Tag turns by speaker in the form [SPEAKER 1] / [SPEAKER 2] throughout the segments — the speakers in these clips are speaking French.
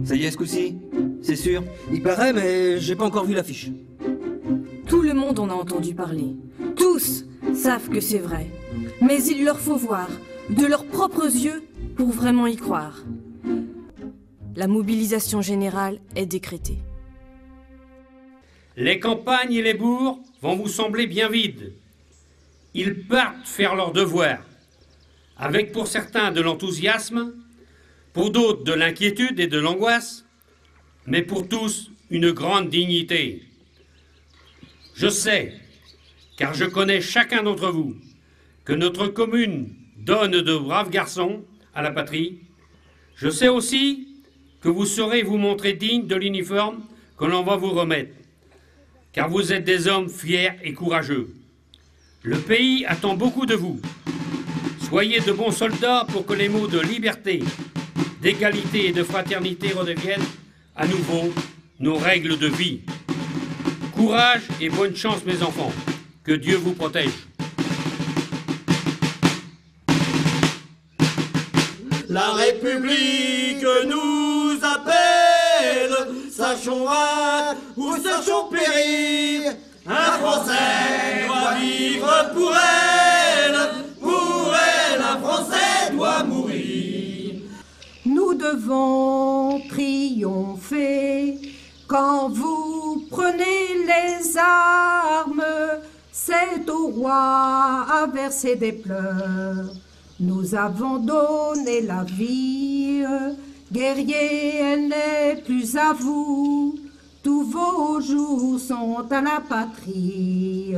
[SPEAKER 1] Ça y est, ce coup-ci? C'est sûr?
[SPEAKER 2] Il paraît, mais j'ai pas encore vu l'affiche.
[SPEAKER 3] Tout le monde en a entendu parler. Tous savent que c'est vrai. Mais il leur faut voir, de leurs propres yeux, pour vraiment y croire. La mobilisation générale est décrétée.
[SPEAKER 4] Les campagnes et les bourgs vont vous sembler bien vides. Ils partent faire leur devoir, avec pour certains de l'enthousiasme, pour d'autres de l'inquiétude et de l'angoisse, mais pour tous une grande dignité. Je sais, car je connais chacun d'entre vous, que notre commune donne de braves garçons à la patrie. Je sais aussi que vous saurez vous montrer digne de l'uniforme que l'on va vous remettre, car vous êtes des hommes fiers et courageux. Le pays attend beaucoup de vous. Soyez de bons soldats pour que les mots de liberté, d'égalité et de fraternité redeviennent à nouveau nos règles de vie. Courage et bonne chance, mes enfants. Que Dieu vous protège.
[SPEAKER 5] La République nous appelle, sachons hâte ou sachons périr. Un Français doit vivre pour elle, un Français doit mourir.
[SPEAKER 6] Nous devons triompher quand vous prenez les armes. C'est au roi à verser des pleurs. Nous avons donné la vie, guerriers, elle n'est plus à vous. Tous vos jours sont à la patrie,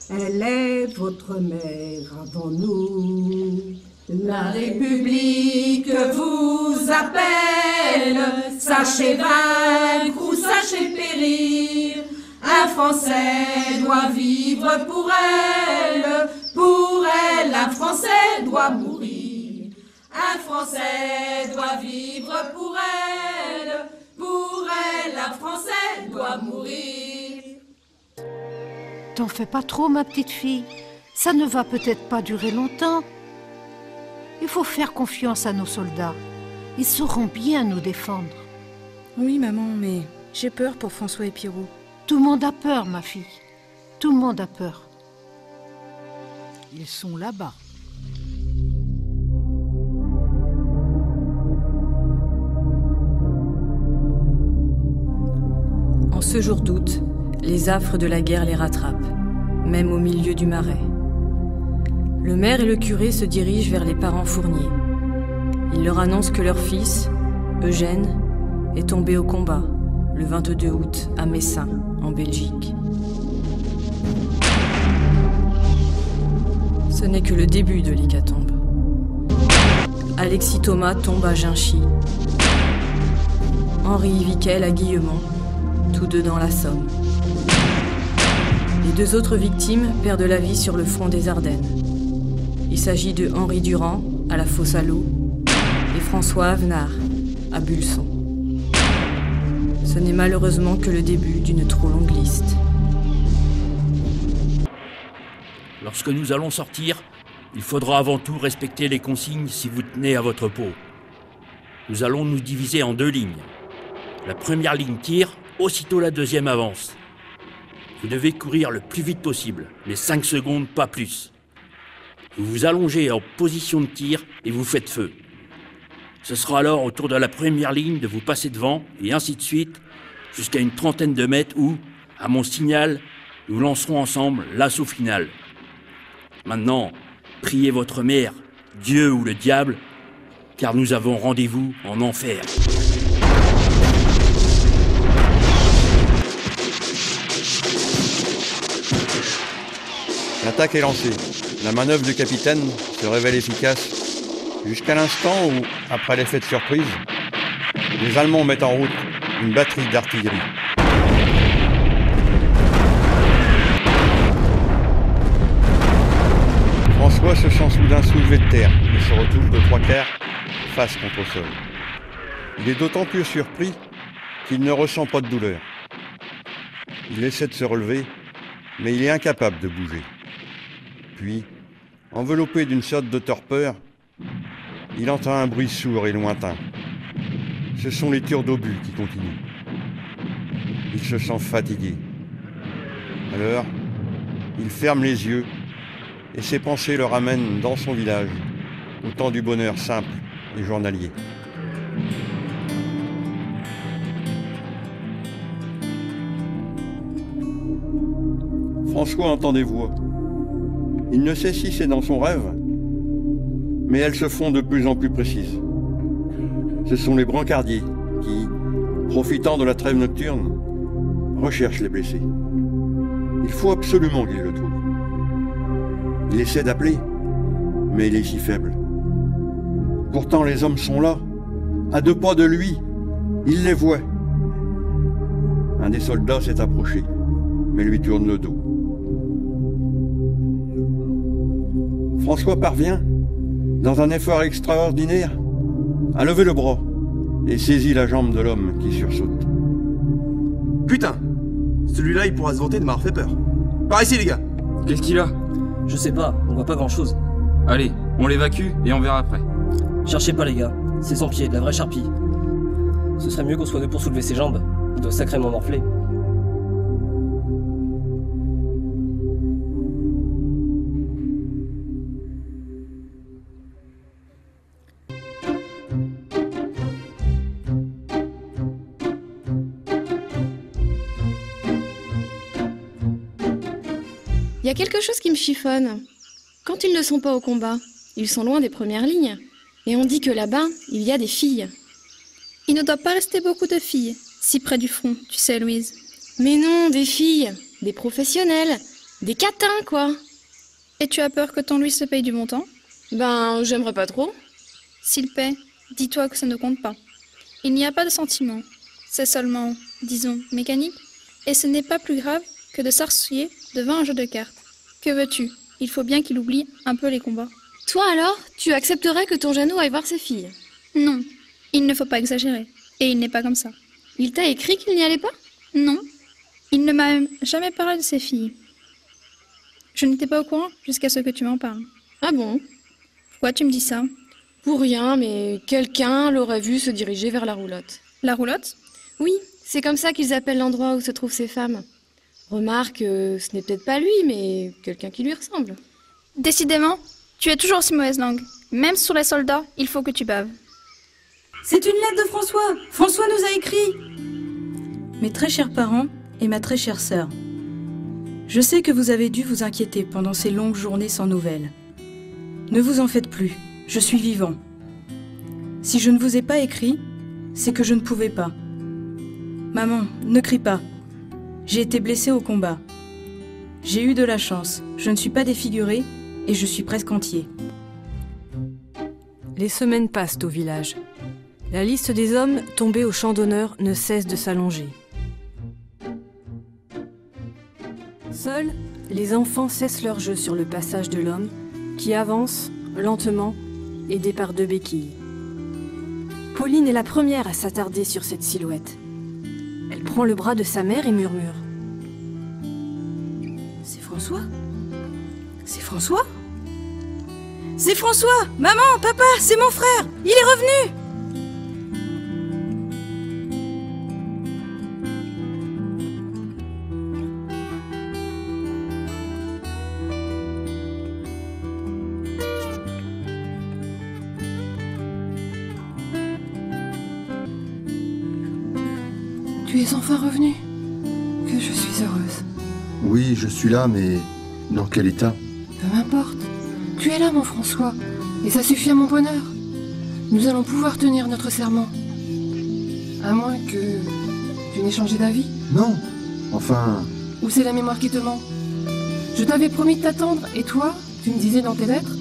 [SPEAKER 6] elle est votre mère avant nous. La République vous appelle, sachez vaincre ou sachez périr. Un Français doit vivre pour elle, un Français doit mourir. Un Français doit vivre pour elle, un Français doit mourir.
[SPEAKER 7] T'en fais pas trop, ma petite fille. Ça ne va peut-être pas durer longtemps. Il faut faire confiance à nos soldats. Ils sauront bien nous défendre.
[SPEAKER 8] Oui, maman, mais j'ai peur pour François et Pierrot.
[SPEAKER 7] Tout le monde a peur, ma fille. Tout le monde a peur. Ils sont là-bas.
[SPEAKER 3] En ce jour d'août, les affres de la guerre les rattrapent, même au milieu du marais. Le maire et le curé se dirigent vers les parents Fournier. Ils leur annoncent que leur fils, Eugène, est tombé au combat le 22 août à Messin, en Belgique. Ce n'est que le début de l'hécatombe. Alexis Thomas tombe à Ginchy. Henri Viquel à Guillemont, tous deux dans la Somme. Les deux autres victimes perdent la vie sur le front des Ardennes. Il s'agit de Henri Durand, à la fosse à l'eau, et François Avenard, à Bulson. Ce n'est malheureusement que le début d'une trop longue liste.
[SPEAKER 9] Lorsque nous allons sortir, il faudra avant tout respecter les consignes si vous tenez à votre peau. Nous allons nous diviser en 2 lignes. La première ligne tire, aussitôt la deuxième avance. Vous devez courir le plus vite possible, mais 5 secondes, pas plus. Vous vous allongez en position de tir et vous faites feu. Ce sera alors au tour de la première ligne de vous passer devant, et ainsi de suite, jusqu'à une trentaine de mètres où, à mon signal, nous lancerons ensemble l'assaut final. Maintenant, priez votre mère, Dieu ou le diable, car nous avons rendez-vous en enfer.
[SPEAKER 10] L'attaque est lancée. La manœuvre du capitaine se révèle efficace jusqu'à l'instant où, après l'effet de surprise, les Allemands mettent en route une batterie d'artillerie. François se sent soudain soulevé de terre et se retrouve de 3/4 face contre le sol. Il est d'autant plus surpris qu'il ne ressent pas de douleur. Il essaie de se relever, mais il est incapable de bouger. Puis, enveloppé d'une sorte de torpeur, il entend un bruit sourd et lointain. Ce sont les tirs d'obus qui continuent. Il se sent fatigué. Alors, il ferme les yeux et ses pensées le ramènent dans son village, au temps du bonheur simple et journalier. François entend des voix. Il ne sait si c'est dans son rêve, mais elles se font de plus en plus précises. Ce sont les brancardiers qui, profitant de la trêve nocturne, recherchent les blessés. Il faut absolument qu'ils le trouvent. Il essaie d'appeler, mais il est si faible. Pourtant les hommes sont là, à 2 pas de lui. Il les voit. Un des soldats s'est approché, mais lui tourne le dos. François parvient, dans un effort extraordinaire, à lever le bras et saisit la jambe de l'homme qui sursaute.
[SPEAKER 11] Putain! Celui-là, il pourra se vanter de m'avoir fait peur. Par ici, les gars!
[SPEAKER 2] Qu'est-ce qu'il a? Je sais pas, on voit pas grand-chose.
[SPEAKER 12] Allez, on l'évacue et on verra après.
[SPEAKER 2] Cherchez pas, les gars. C'est son pied, de la vraie charpie. Ce serait mieux qu'on soit deux pour soulever ses jambes. Il doit sacrément morfler.
[SPEAKER 13] Il y a quelque chose qui me chiffonne. Quand ils ne sont pas au combat, ils sont loin des premières lignes. Et on dit que là-bas, il y a des filles.
[SPEAKER 8] Il ne doit pas rester beaucoup de filles, si près du front, tu sais, Louise.
[SPEAKER 13] Mais non, des filles, des professionnels, des catins, quoi.
[SPEAKER 8] Et tu as peur que ton Louis se paye du montant?
[SPEAKER 13] Ben, j'aimerais pas trop.
[SPEAKER 8] S'il paie, dis-toi que ça ne compte pas. Il n'y a pas de sentiment. C'est seulement, disons, mécanique. Et ce n'est pas plus grave que de s'arsouiller devant un jeu de cartes. Que veux-tu? Il faut bien qu'il oublie un peu les combats.
[SPEAKER 13] Toi alors, tu accepterais que ton Jeannot aille voir ses filles?
[SPEAKER 8] Non, il ne faut pas exagérer. Et il n'est pas comme ça.
[SPEAKER 13] Il t'a écrit qu'il n'y allait pas?
[SPEAKER 8] Non, il ne m'a même jamais parlé de ses filles. Je n'étais pas au courant jusqu'à ce que tu m'en parles.
[SPEAKER 13] Ah bon?
[SPEAKER 8] Pourquoi tu me dis ça?
[SPEAKER 13] Pour rien, mais quelqu'un l'aurait vu se diriger vers la roulotte.
[SPEAKER 8] La roulotte?
[SPEAKER 13] Oui, c'est comme ça qu'ils appellent l'endroit où se trouvent ces femmes. Remarque, ce n'est peut-être pas lui, mais quelqu'un qui lui ressemble.
[SPEAKER 8] Décidément, tu es toujours aussi mauvaise langue. Même sur les soldats, il faut que tu baves.
[SPEAKER 14] C'est une lettre de François. François nous a écrit.
[SPEAKER 15] Mes très chers parents et ma très chère sœur, je sais que vous avez dû vous inquiéter pendant ces longues journées sans nouvelles. Ne vous en faites plus, je suis vivant. Si je ne vous ai pas écrit, c'est que je ne pouvais pas. Maman, ne crie pas. J'ai été blessée au combat. J'ai eu de la chance, je ne suis pas défigurée et je suis presque entier.
[SPEAKER 3] Les semaines passent au village. La liste des hommes tombés au champ d'honneur ne cesse de s'allonger. Seuls, les enfants cessent leur jeu sur le passage de l'homme, qui avance, lentement, aidé par 2 béquilles. Pauline est la première à s'attarder sur cette silhouette. Elle prend le bras de sa mère et murmure.
[SPEAKER 14] C'est François? C'est François? C'est François! Maman, papa, c'est mon frère! Il est revenu!
[SPEAKER 16] Tu es enfin revenu. Que je suis heureuse.
[SPEAKER 17] Oui, je suis là, mais dans quel état?
[SPEAKER 16] Peu m'importe. Tu es là, mon François, et ça suffit à mon bonheur. Nous allons pouvoir tenir notre serment. À moins que tu n'aies changé d'avis.
[SPEAKER 17] Non, enfin...
[SPEAKER 16] Ou c'est la mémoire qui te ment? Je t'avais promis de t'attendre, et toi, tu me disais dans tes lettres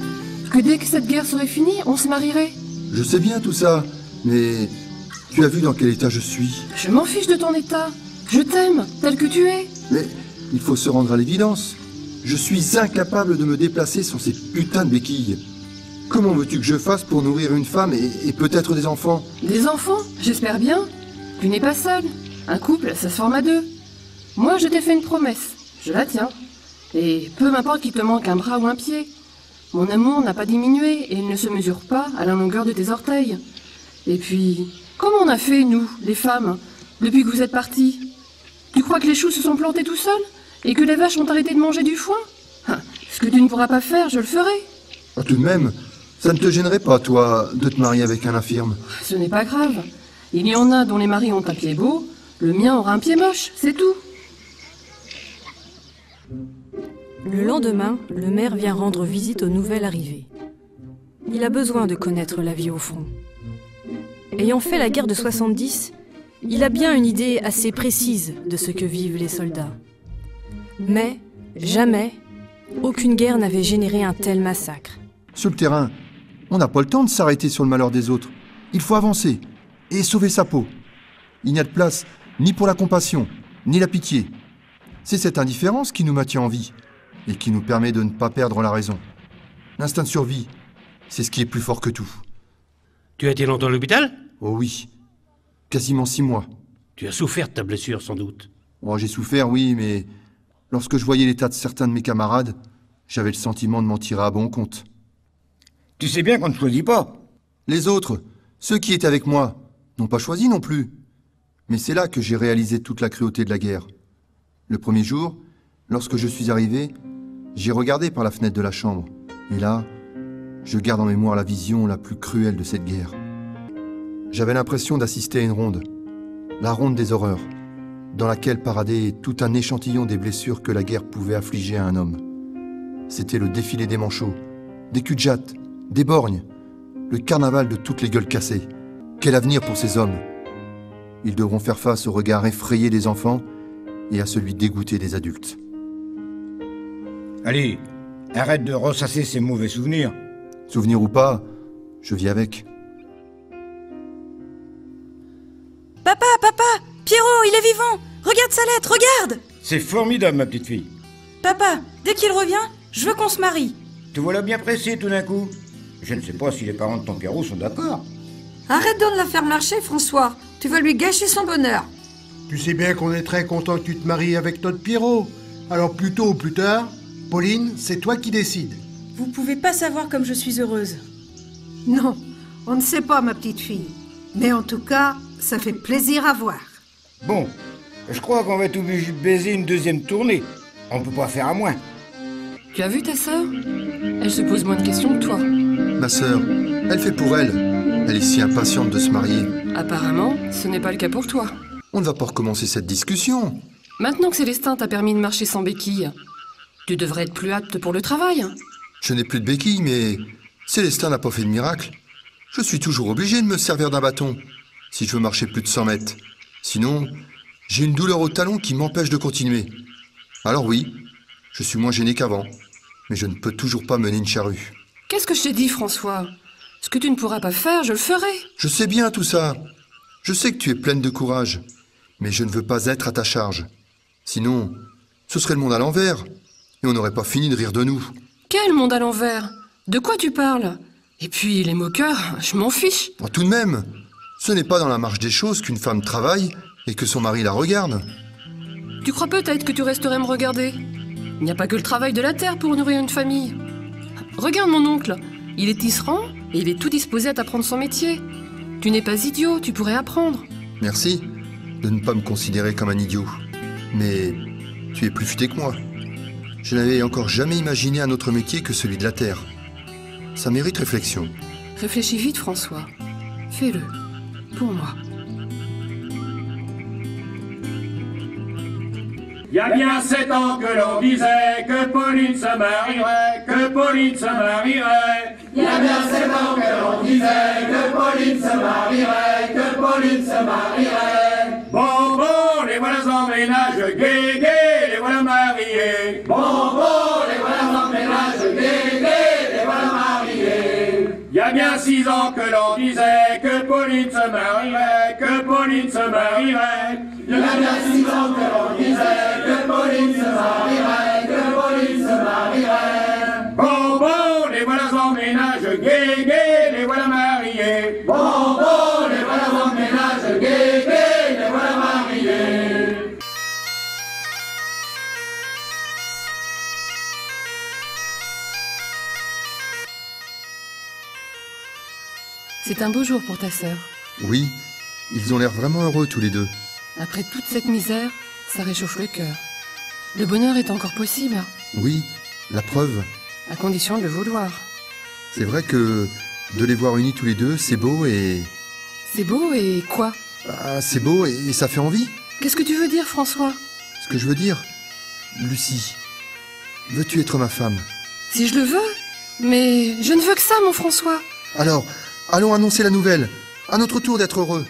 [SPEAKER 16] que dès que cette guerre serait finie, on se marierait.
[SPEAKER 17] Je sais bien tout ça, mais... Tu as vu dans quel état je suis?
[SPEAKER 16] Je m'en fiche de ton état. Je t'aime, tel que tu es.
[SPEAKER 17] Mais il faut se rendre à l'évidence. Je suis incapable de me déplacer sur ces putains de béquilles. Comment veux-tu que je fasse pour nourrir une femme et peut-être des enfants?
[SPEAKER 16] Des enfants? J'espère bien. Tu n'es pas seul. Un couple, ça se forme à 2. Moi, je t'ai fait une promesse. Je la tiens. Et peu m'importe qu'il te manque un bras ou un pied. Mon amour n'a pas diminué et il ne se mesure pas à la longueur de tes orteils. Et puis, Comment on a fait, nous, les femmes, depuis que vous êtes partis? Tu crois que les choux se sont plantés tout seuls? Et que les vaches ont arrêté de manger du foin? Ce que tu ne pourras pas faire, je le ferai.
[SPEAKER 17] Oh, tout de même, ça ne te gênerait pas, toi, de te marier avec un infirme?
[SPEAKER 16] Ce n'est pas grave. Il y en a dont les maris ont un pied beau, le mien aura un pied moche, c'est tout.
[SPEAKER 3] Le lendemain, le maire vient rendre visite au nouvel arrivé. Il a besoin de connaître la vie au front. Ayant fait la guerre de 70, il a bien une idée assez précise de ce que vivent les soldats. Mais, jamais, aucune guerre n'avait généré un tel massacre.
[SPEAKER 17] Sur le terrain, on n'a pas le temps de s'arrêter sur le malheur des autres. Il faut avancer et sauver sa peau. Il n'y a de place ni pour la compassion, ni la pitié. C'est cette indifférence qui nous maintient en vie et qui nous permet de ne pas perdre la raison. L'instinct de survie, c'est ce qui est plus fort que tout.
[SPEAKER 4] Tu as été longtemps à l'hôpital?
[SPEAKER 17] Oh oui, quasiment 6 mois.
[SPEAKER 4] Tu as souffert de ta blessure, sans doute.
[SPEAKER 17] Oh, j'ai souffert, oui, mais lorsque je voyais l'état de certains de mes camarades, j'avais le sentiment de m'en tirer à bon compte.
[SPEAKER 18] Tu sais bien qu'on ne choisit pas.
[SPEAKER 17] Les autres, ceux qui étaient avec moi, n'ont pas choisi non plus. Mais c'est là que j'ai réalisé toute la cruauté de la guerre. Le premier jour, lorsque je suis arrivé, j'ai regardé par la fenêtre de la chambre. Et là, je garde en mémoire la vision la plus cruelle de cette guerre. J'avais l'impression d'assister à une ronde. La ronde des horreurs, dans laquelle paradait tout un échantillon des blessures que la guerre pouvait affliger à un homme. C'était le défilé des manchots, des cul-de-jatte, des borgnes, le carnaval de toutes les gueules cassées. Quel avenir pour ces hommes? Ils devront faire face au regard effrayé des enfants et à celui dégoûté des adultes.
[SPEAKER 18] Allez, arrête de ressasser ces mauvais souvenirs.
[SPEAKER 17] Souvenirs ou pas, je vis avec.
[SPEAKER 14] Papa, papa, Pierrot, il est vivant. Regarde sa lettre, regarde.
[SPEAKER 18] C'est formidable, ma petite fille.
[SPEAKER 14] Papa, dès qu'il revient, je veux qu'on se marie.
[SPEAKER 18] Te voilà bien pressé tout d'un coup. Je ne sais pas si les parents de ton Pierrot sont d'accord.
[SPEAKER 19] Arrête donc de la faire marcher, François. Tu vas lui gâcher son bonheur.
[SPEAKER 20] Tu sais bien qu'on est très content que tu te maries avec notre Pierrot. Alors plus tôt ou plus tard, Pauline, c'est toi qui décides.
[SPEAKER 15] Vous pouvez pas savoir comme je suis heureuse.
[SPEAKER 7] Non, on ne sait pas, ma petite fille. Mais en tout cas, ça fait plaisir à voir.
[SPEAKER 18] Bon, je crois qu'on va être obligé de baiser une deuxième tournée. On peut pas faire à moins.
[SPEAKER 16] Tu as vu ta sœur? Elle se pose moins de questions que toi.
[SPEAKER 17] Ma sœur, elle fait pour elle. Elle est si impatiente de se marier.
[SPEAKER 16] Apparemment, ce n'est pas le cas pour toi.
[SPEAKER 17] On ne va pas recommencer cette discussion.
[SPEAKER 16] Maintenant que Célestin t'a permis de marcher sans béquille, tu devrais être plus apte pour le travail.
[SPEAKER 17] Je n'ai plus de béquille, mais Célestin n'a pas fait de miracle. Je suis toujours obligé de me servir d'un bâton, si je veux marcher plus de 100 mètres. Sinon, j'ai une douleur au talon qui m'empêche de continuer. Alors oui, je suis moins gêné qu'avant, mais je ne peux toujours pas mener une charrue.
[SPEAKER 16] Qu'est-ce que je t'ai dit, François? Ce que tu ne pourras pas faire, je le ferai.
[SPEAKER 17] Je sais bien tout ça. Je sais que tu es pleine de courage, mais je ne veux pas être à ta charge. Sinon, ce serait le monde à l'envers, et on n'aurait pas fini de rire de nous.
[SPEAKER 16] Quel monde à l'envers? De quoi tu parles? Et puis, les moqueurs, je m'en fiche.
[SPEAKER 17] Oh, tout de même, ce n'est pas dans la marche des choses qu'une femme travaille et que son mari la regarde.
[SPEAKER 16] Tu crois peut-être que tu resterais me regarder? Il n'y a pas que le travail de la terre pour nourrir une famille. Regarde mon oncle, il est tisserand et il est tout disposé à t'apprendre son métier. Tu n'es pas idiot, tu pourrais apprendre.
[SPEAKER 17] Merci de ne pas me considérer comme un idiot. Mais tu es plus futé que moi. Je n'avais encore jamais imaginé un autre métier que celui de la terre. Ça mérite réflexion.
[SPEAKER 16] Réfléchis vite, François. Fais-le. Pour moi.
[SPEAKER 5] Il y a bien 7 ans que l'on disait que Pauline se marierait, que Pauline se marierait. Il y a bien 7 ans que l'on disait que Pauline se marierait, que Pauline se marierait. Bon, bon, les voilà en ménage, gai, gai, les voilà mariés. Bon, bon, les voilà en ménage, gai, gai, les voilà mariés. Il y a bien 6 ans que l'on disait que Pauline se marierait, que Pauline se marierait. Il y a bien 6 ans que l'on disait que Pauline se marierait, que Pauline se marierait. Bon, bon, les voilà en ménage, gai, gai, les voilà mariés. Bon, bon, les voilà en ménage, gai, gai, les voilà mariés.
[SPEAKER 16] C'est un beau jour pour ta sœur.
[SPEAKER 17] Oui, Ils ont l'air vraiment heureux tous les deux.
[SPEAKER 16] Après toute cette misère, ça réchauffe le cœur. Le bonheur est encore possible,
[SPEAKER 17] Oui, la preuve.
[SPEAKER 16] à condition de le vouloir.
[SPEAKER 17] C'est vrai que de les voir unis tous les deux, c'est beau et...
[SPEAKER 16] C'est beau et quoi?
[SPEAKER 17] Ah, c'est beau et ça fait envie.
[SPEAKER 16] Qu'est-ce que tu veux dire, François?
[SPEAKER 17] Ce que je veux dire, Lucie, veux-tu être ma femme?
[SPEAKER 16] Si je le veux? Mais je ne veux que ça, mon François.
[SPEAKER 17] Alors, allons annoncer la nouvelle. À notre tour d'être heureux.